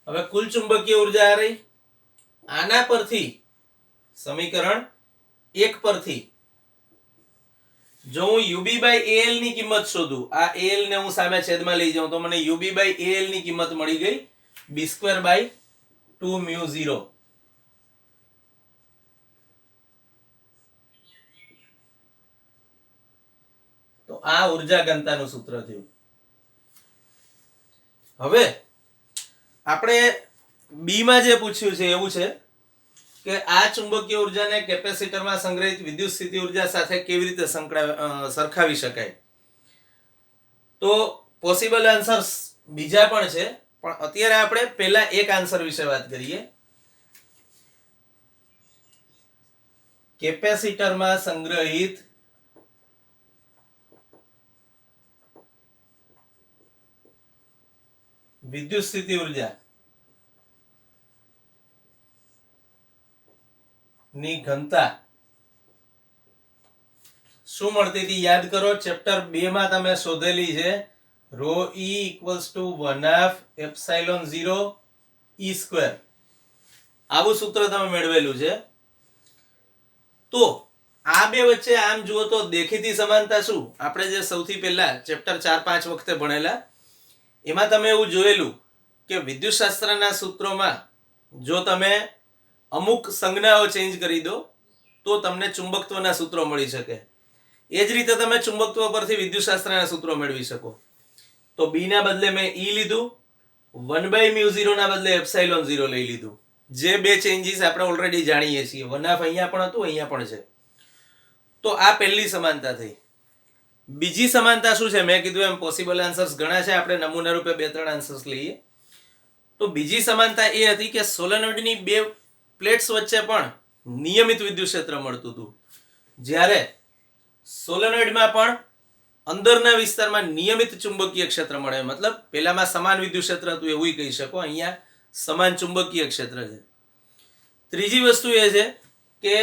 હવે કુલ ચુંબકીય ઉર્જા આ રહી. આના પરથી સમીકરણ 1 પરથી જો હું UB બાય AL ની કિંમત શોધું, આ AL ને હું સામે છેદમાં લઈ જાઉં તો મને UB બાય AL ની કિંમત મળી ગઈ b² બાય 2μ0. તો આ ઉર્જા ઘનતાનું સૂત્ર થયું. હવે આપણે બી માં જે પૂછ્યું છે એવું છે કે આ ચુંબકીય ઉર્જાને કેપેસિટરમાં સંગ્રહિત વિદ્યુત સ્થિતિ ઉર્જા સાથે કેવી રીતે સરખાવી શકાય. તો પોસિબલ આન્સર્સ બીજા પણ છે, પણ અત્યારે આપણે પહેલા એક આન્સર વિશે વાત કરીએ. કેપેસિટરમાં સંગ્રહિત વિદ્યુત સ્થિતિ ઉર્જા ની ઘનતા શું મળતી હતી યાદ કરો. ચેપ્ટર 2 માં તમે શોધેલી છે ρe = 1/ε0 e². આવું સૂત્ર તમે મેળવેલું છે. તો આ બે વચ્ચે આમ જુઓ તો દેખીતી સમાનતા શું? આપણે જે સૌથી પહેલા ચેપ્ટર 4-5 વખતે ભણેલા એમાં તમે એવું જોયેલું કે વિદ્યુતશાસ્ત્રના સૂત્રોમાં જો તમે અમુક સંજ્ઞાઓ ચેન્જ કરી દો તો તમને ચુંબકત્વના સૂત્રો મળી શકે. એ જ રીતે તમે ચુંબકત્વ પરથી વિદ્યુતશાસ્ત્રના સૂત્રો મેળવી શકો. તો b ના બદલે મેં e લીધું, 1/μ0 ના બદલે ε0 લઈ લીધું. જે બે ચેન્જીસ આપણે ઓલરેડી જાણીએ છીએ. 1/2 અહીંયા પણ હતું, અહીંયા પણ છે. તો આ પહેલી સમાનતા થઈ. બીજી સમાનતા શું છે? મેં કીધું એમ પોસિબલ આન્સર્સ ઘણા છે, આપણે નમૂના રૂપે 2-3 આન્સર્સ લઈએ. તો બીજી સમાનતા એ હતી કે સોલેનોઇડની બે પ્લેટ્સ વચ્ચે પણ નિયમિત વિદ્યુત ક્ષેત્ર મળતું હતું. જ્યારે સોલેનોઇડમાં પણ અંદરના વિસ્તારમાં નિયમિત ચુંબકીય ક્ષેત્ર મળે. મતલબ પેલામાં સમાન વિદ્યુત ક્ષેત્ર હતું એવું કહી શકો, અહીંયા સમાન ચુંબકીય ક્ષેત્ર છે. ત્રીજી વસ્તુ એ છે કે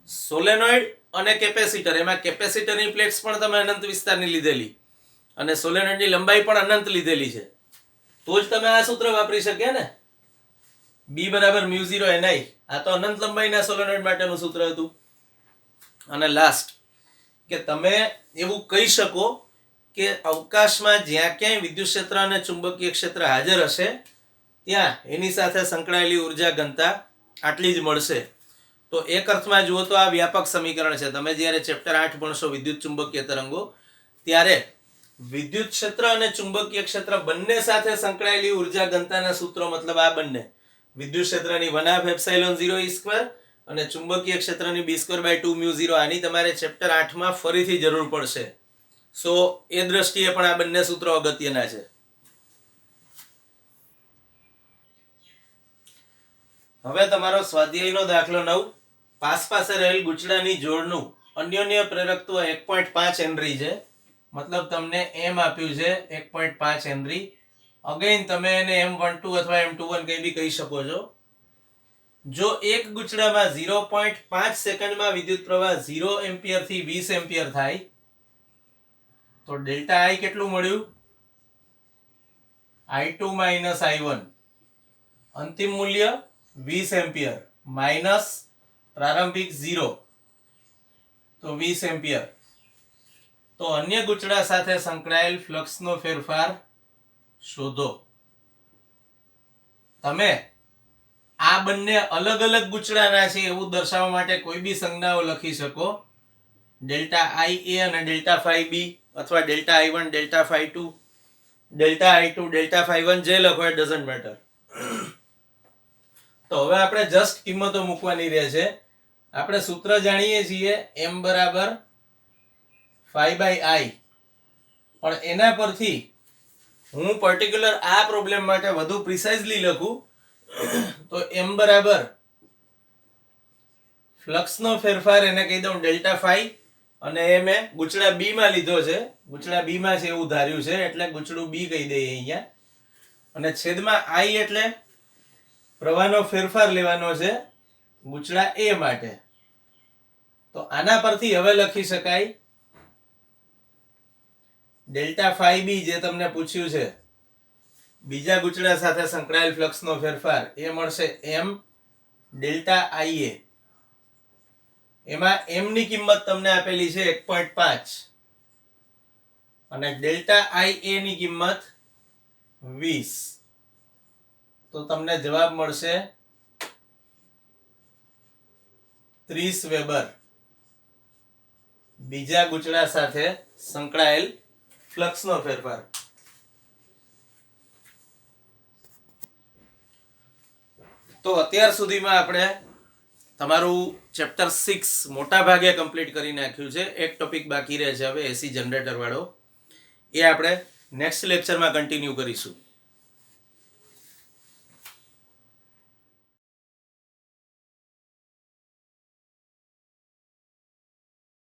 સોલેનોઇડ અને કેપેસિટર, એમાં કેપેસિટરની પ્લેટ્સ પણ તમે અનંત વિસ્તારની લીધેલી અને સોલેનોઇડની લંબાઈ પણ અનંત લીધેલી છે. તો જ તમે આ સૂત્ર વાપરી શક્યા ને, b બરાબર μ0 ni. આ તો અનંત લંબાઈના સોલેનોઇડ માટેનું સૂત્ર હતું. અને લાસ્ટ કે તમે એવું કહી શકો કે અવકાશમાં જ્યાં ક્યાંય વિદ્યુત ક્ષેત્ર અને ચુંબકીય ક્ષેત્ર હાજર હશે ત્યાં એની સાથે સંકળાયેલી ઉર્જા ઘનતા આટલી જ મળશે. તો એક અર્થમાં જુઓ તો આ વ્યાપક સમીકરણ છે. તમે જ્યારે ચેપ્ટર 8 ભણશો વિદ્યુત ચુંબકીય તરંગો, ત્યારે વિદ્યુત ક્ષેત્ર અને ચુંબકીય ક્ષેત્ર બંને સાથે સંકળાયેલી ઉર્જા ઘનતાના સૂત્રો, મતલબ આ બંને વિદ્યુત ક્ષેત્રની 1/ε0 e² અને ચુંબકીય ક્ષેત્રની b²/2μ0, આની તમારે ચેપ્ટર 8 માં ફરીથી જરૂર પડશે. સો એ દ્રષ્ટિએ પણ આ બંને સૂત્રો અગત્યના છે. હવે તમારો સ્વાધ્યાયનો દાખલો 9. પાસ પાસે રહેલ ગુચડાની જોડનું અન્યોન્ય પ્રેરકત્વ 1.5 હેનરી છે. મતલબ તમને એમ આપ્યું છે 1.5 હેનરી. અગેન તમે એને M12 અથવા M21 કંઈ બી કહી શકો છો. જો એક ગુચડામાં 0.5 સેકન્ડમાં વિદ્યુત પ્રવાહ 0 એમ્પિયર થી 20 એમ્પિયર થાય તો ડેલ્ટા I કેટલું મળ્યું? I2 - I1. અંતિમ મૂલ્ય 20 એમ્પિયર માઇનસ પ્રારંભિક 0 તો 20 એમ્પિયર. તો અન્ય ગુચડા સાથે સંકળાયેલ ફ્લક્સનો ફેરફાર શોધો. તમે આ બંને અલગ અલગ ગુચડાના છે એવું દર્શાવવા માટે કોઈ બી સંજ્ઞાઓ લખી શકો. ડેલ્ટા IA અને ડેલ્ટા phi B, અથવા delta I1 delta phi 2 delta I2 delta phi 1, જે લખો એ ડઝન્ટ મેટર. તો હવે આપણે જસ્ટ કિંમતો મૂકવાની રહે છે. આપણે સૂત્ર જાણીએ છીએ m બરાબર phi/I, પણ એના પરથી હું પર્ટિક્યુલર આ પ્રોબ્લેમ માટે વધુ પ્રિસાઇઝલી લખું તો m બરાબર ફ્લક્સનો ફેરફાર, એને કહી દઉં ડેલ્ટા phi, અને એ મેં ગૂંચળા બી માં લીધો છે. ગૂંચળા બી માં છે એવું ધાર્યું છે એટલે ગૂંચળું બી કહી દઈએ અહીંયા. અને છેદમાં આઈ એટલે પ્રવાહનો ફેરફાર લેવાનો છે ગૂંચળા એ માટે. તો આના પરથી હવે લખી શકાય ડેલ્ટા ફાઈ બી જે તમને પૂછ્યું છે બીજા ગૂંચળા સાથે સંકળાયેલ ફ્લક્સનો ફેરફાર એ મળશે એમ ડેલ્ટા આઈ એ. એમાં એમ ની કિંમત તમને આપેલી છે 1.5 અને ડેલ્ટા આઈ એ ની કિંમત 20. તો તમને જવાબ મળશે 30 વેબર બીજા ગૂંચળા સાથે સંકળાયેલ ફ્લક્સનો ફેરફાર. તો અત્યાર સુધીમાં આપણે તમારું ચેપ્ટર 6 મોટા ભાગે કમ્પ્લીટ કરી નાખ્યું છે. એક ટોપિક બાકી રહે છે હવે એસી જનરેટર વાળો. એ આપણે નેક્સ્ટ લેક્ચરમાં કન્ટિન્યુ કરીશું.